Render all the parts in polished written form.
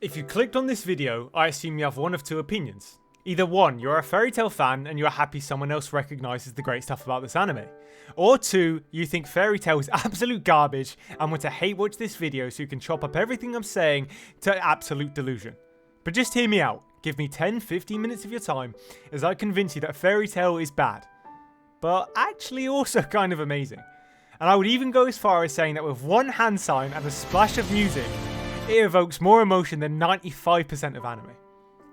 If you clicked on this video, I assume you have one of two opinions. Either one, you're a Fairytail fan and you're happy someone else recognises the great stuff about this anime. Or two, you think Fairytail is absolute garbage and want to hate watch this video so you can chop up everything I'm saying to absolute delusion. But just hear me out, give me 10-15 minutes of your time as I convince you that Fairytail is bad. But actually also kind of amazing. And I would even go as far as saying that with one hand sign and a splash of music, it evokes more emotion than 95% of anime.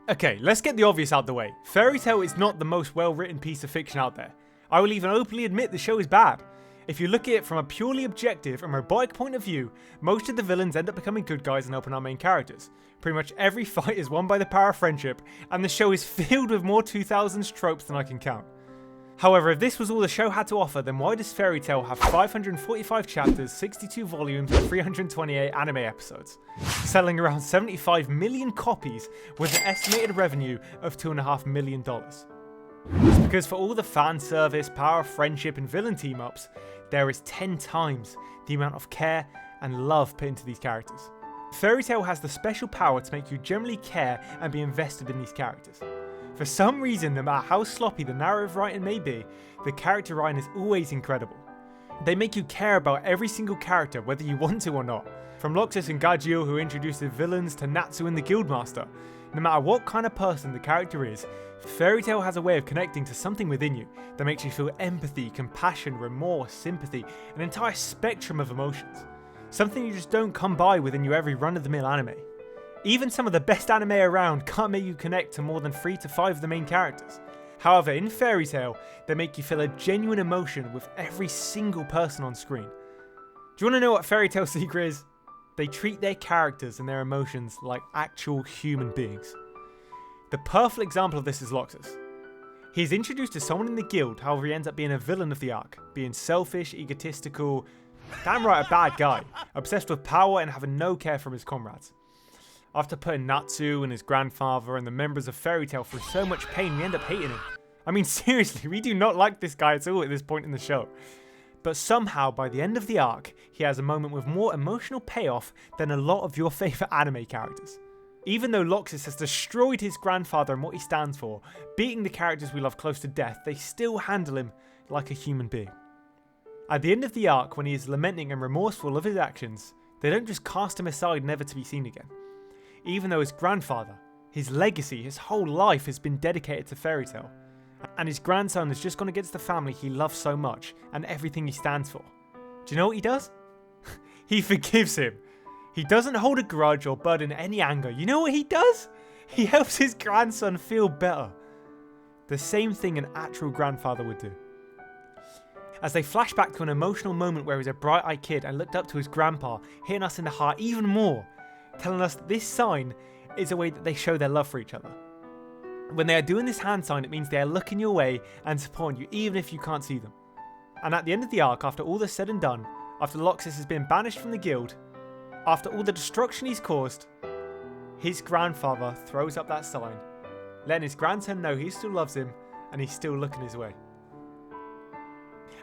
Okay, let's get the obvious out the way. Fairytail is not the most well-written piece of fiction out there. I will even openly admit the show is bad. If you look at it from a purely objective and robotic point of view, most of the villains end up becoming good guys and helping our main characters. Pretty much every fight is won by the power of friendship, and the show is filled with more 2000s tropes than I can count. However, if this was all the show had to offer, then why does Fairytail have 545 chapters, 62 volumes, and 328 anime episodes, selling around 75 million copies with an estimated revenue of $2.5 million? It's because for all the fan service, power of friendship, and villain team-ups, there is 10 times the amount of care and love put into these characters. Fairytail has the special power to make you generally care and be invested in these characters. For some reason, no matter how sloppy the narrative writing may be, the character writing is always incredible. They make you care about every single character whether you want to or not. From Loxus and Gajeel, who introduce the villains, to Natsu and the Guildmaster. No matter what kind of person the character is, Fairytail has a way of connecting to something within you that makes you feel empathy, compassion, remorse, sympathy, an entire spectrum of emotions. Something you just don't come by within your every run-of-the-mill anime. Even some of the best anime around can't make you connect to more than 3 to 5 of the main characters. However, in Fairytail, they make you feel a genuine emotion with every single person on screen. Do you want to know what Fairytail's secret is? They treat their characters and their emotions like actual human beings. The perfect example of this is Loxus. He is introduced as someone in the guild, however he ends up being a villain of the arc, being selfish, egotistical, damn right a bad guy, obsessed with power and having no care for his comrades. After putting Natsu and his grandfather and the members of Fairytail through so much pain, we end up hating him. I mean, seriously, we do not like this guy at all at this point in the show. But somehow, by the end of the arc, he has a moment with more emotional payoff than a lot of your favourite anime characters. Even though Loxus has destroyed his grandfather and what he stands for, beating the characters we love close to death, they still handle him like a human being. At the end of the arc, when he is lamenting and remorseful of his actions, they don't just cast him aside never to be seen again. Even though his grandfather, his legacy, his whole life has been dedicated to Fairytail, and his grandson has just gone against the family he loves so much and everything he stands for. Do you know what he does? He forgives him. He doesn't hold a grudge or burden any anger. You know what he does? He helps his grandson feel better. The same thing an actual grandfather would do. As they flash back to an emotional moment where he was a bright-eyed kid and looked up to his grandpa, hitting us in the heart even more, telling us that this sign is a way that they show their love for each other. When they are doing this hand sign, it means they are looking your way and supporting you even if you can't see them. And at the end of the arc, after all is said and done, after Loxus has been banished from the guild, after all the destruction he's caused, his grandfather throws up that sign, letting his grandson know he still loves him and he's still looking his way.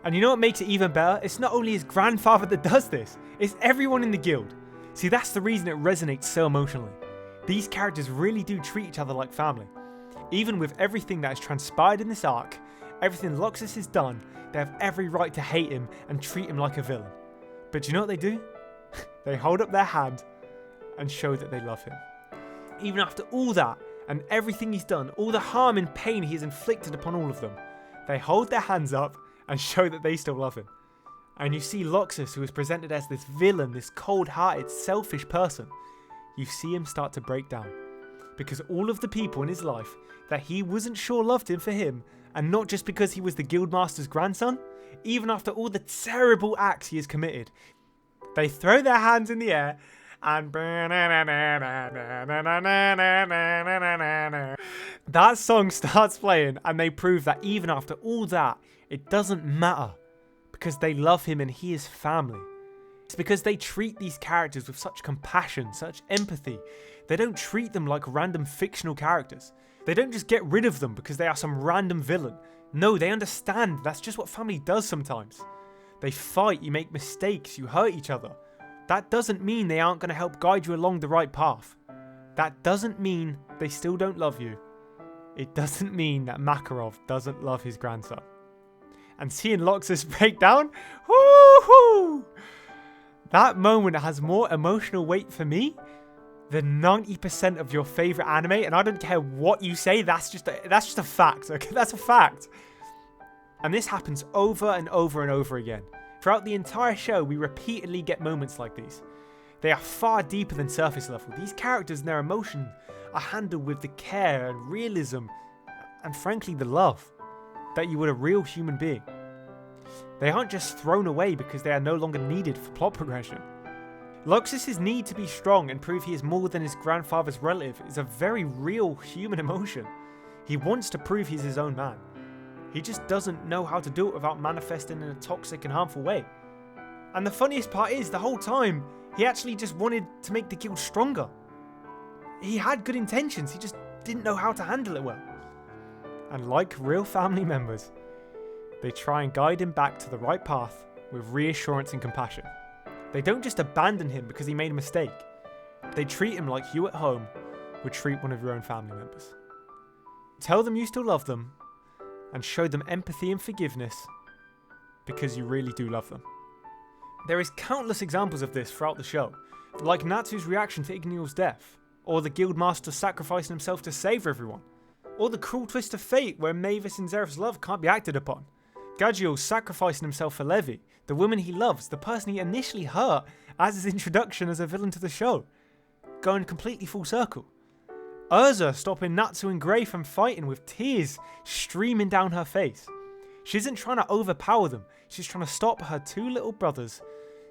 And you know what makes it even better? It's not only his grandfather that does this, it's everyone in the guild. See, that's the reason it resonates so emotionally. These characters really do treat each other like family. Even with everything that has transpired in this arc, everything Loxus has done, they have every right to hate him and treat him like a villain. But do you know what they do? They hold up their hand and show that they love him. Even after all that and everything he's done, all the harm and pain he has inflicted upon all of them, they hold their hands up and show that they still love him. And you see Loxus, who is presented as this villain, this cold-hearted, selfish person, you see him start to break down. Because all of the people in his life that he wasn't sure loved him for him, and not just because he was the Guildmaster's grandson, even after all the terrible acts he has committed, they throw their hands in the air and that song starts playing, and they prove that even after all that, it doesn't matter. Because they love him and he is family. It's because they treat these characters with such compassion, such empathy. They don't treat them like random fictional characters. They don't just get rid of them because they are some random villain. No, they understand that's just what family does sometimes. They fight, you make mistakes, you hurt each other. That doesn't mean they aren't going to help guide you along the right path. that doesn't mean they still don't love you. It doesn't mean that Makarov doesn't love his grandson. And seeing Loxus break down, woohoo! That moment has more emotional weight for me than 90% of your favorite anime, and I don't care what you say, that's just a fact, okay? That's a fact. And this happens over and over and over again. Throughout the entire show, we repeatedly get moments like these. They are far deeper than surface level. These characters and their emotion are handled with the care and realism and frankly the love that you would a real human being. They aren't just thrown away because they are no longer needed for plot progression. Loxus's need to be strong and prove he is more than his grandfather's relative is a very real human emotion. He wants to prove he's his own man. He just doesn't know how to do it without manifesting in a toxic and harmful way. And the funniest part is, the whole time, he actually just wanted to make the guild stronger. He had good intentions, he just didn't know how to handle it well. And like real family members, they try and guide him back to the right path with reassurance and compassion. They don't just abandon him because he made a mistake. They treat him like you at home would treat one of your own family members. Tell them you still love them, and show them empathy and forgiveness because you really do love them. There is countless examples of this throughout the show, like Natsu's reaction to Ignil's death, or the guildmaster sacrificing himself to save everyone, or the cruel twist of fate where Mavis and Zeref's love can't be acted upon. Gaggiel sacrificing himself for Levi, the woman he loves, the person he initially hurt as his introduction as a villain to the show, going completely full circle. Urza stopping Natsu and Grey from fighting with tears streaming down her face. She isn't trying to overpower them, she's trying to stop her two little brothers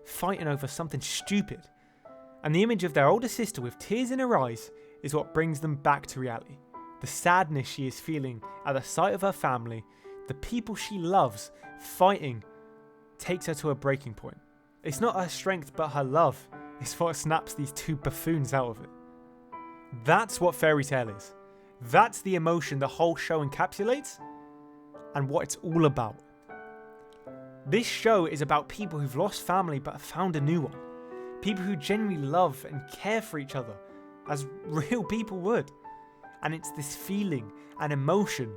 fighting over something stupid. And the image of their older sister with tears in her eyes is what brings them back to reality. The sadness she is feeling at the sight of her family, the people she loves, fighting, takes her to a breaking point. It's not her strength but her love is what snaps these two buffoons out of it. That's what Fairytail is. That's the emotion the whole show encapsulates and what it's all about. This show is about people who've lost family but have found a new one. People who genuinely love and care for each other as real people would. And it's this feeling and emotion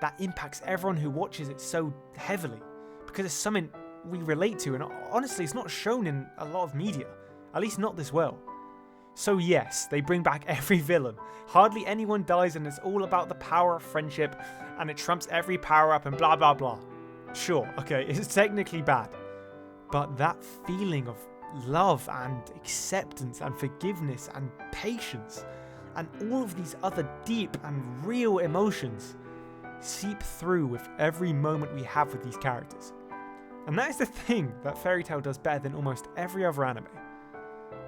that impacts everyone who watches it so heavily because it's something we relate to, and honestly it's not shown in a lot of media, at least not this well. So yes, they bring back every villain, hardly anyone dies, and it's all about the power of friendship and it trumps every power up and blah blah blah. Sure, okay, it's technically bad, but that feeling of love and acceptance and forgiveness and patience and all of these other deep and real emotions seep through with every moment we have with these characters. And that is the thing that Fairytail does better than almost every other anime.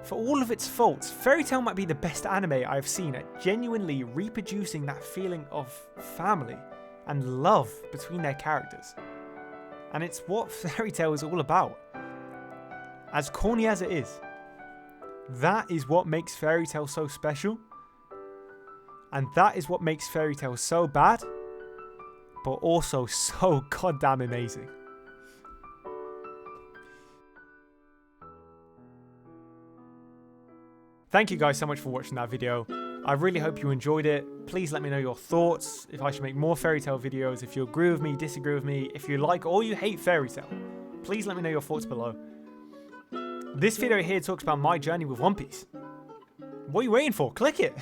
For all of its faults, Fairytail might be the best anime I have seen at genuinely reproducing that feeling of family and love between their characters. And it's what Fairytail is all about. As corny as it is, that is what makes Fairytail so special. And that is what makes Fairytail so bad, but also so goddamn amazing. Thank you guys so much for watching that video. I really hope you enjoyed it. Please let me know your thoughts, if I should make more Fairytail videos, if you agree with me, disagree with me, if you like or you hate Fairytail. Please let me know your thoughts below. This video here talks about my journey with One Piece. What are you waiting for? Click it!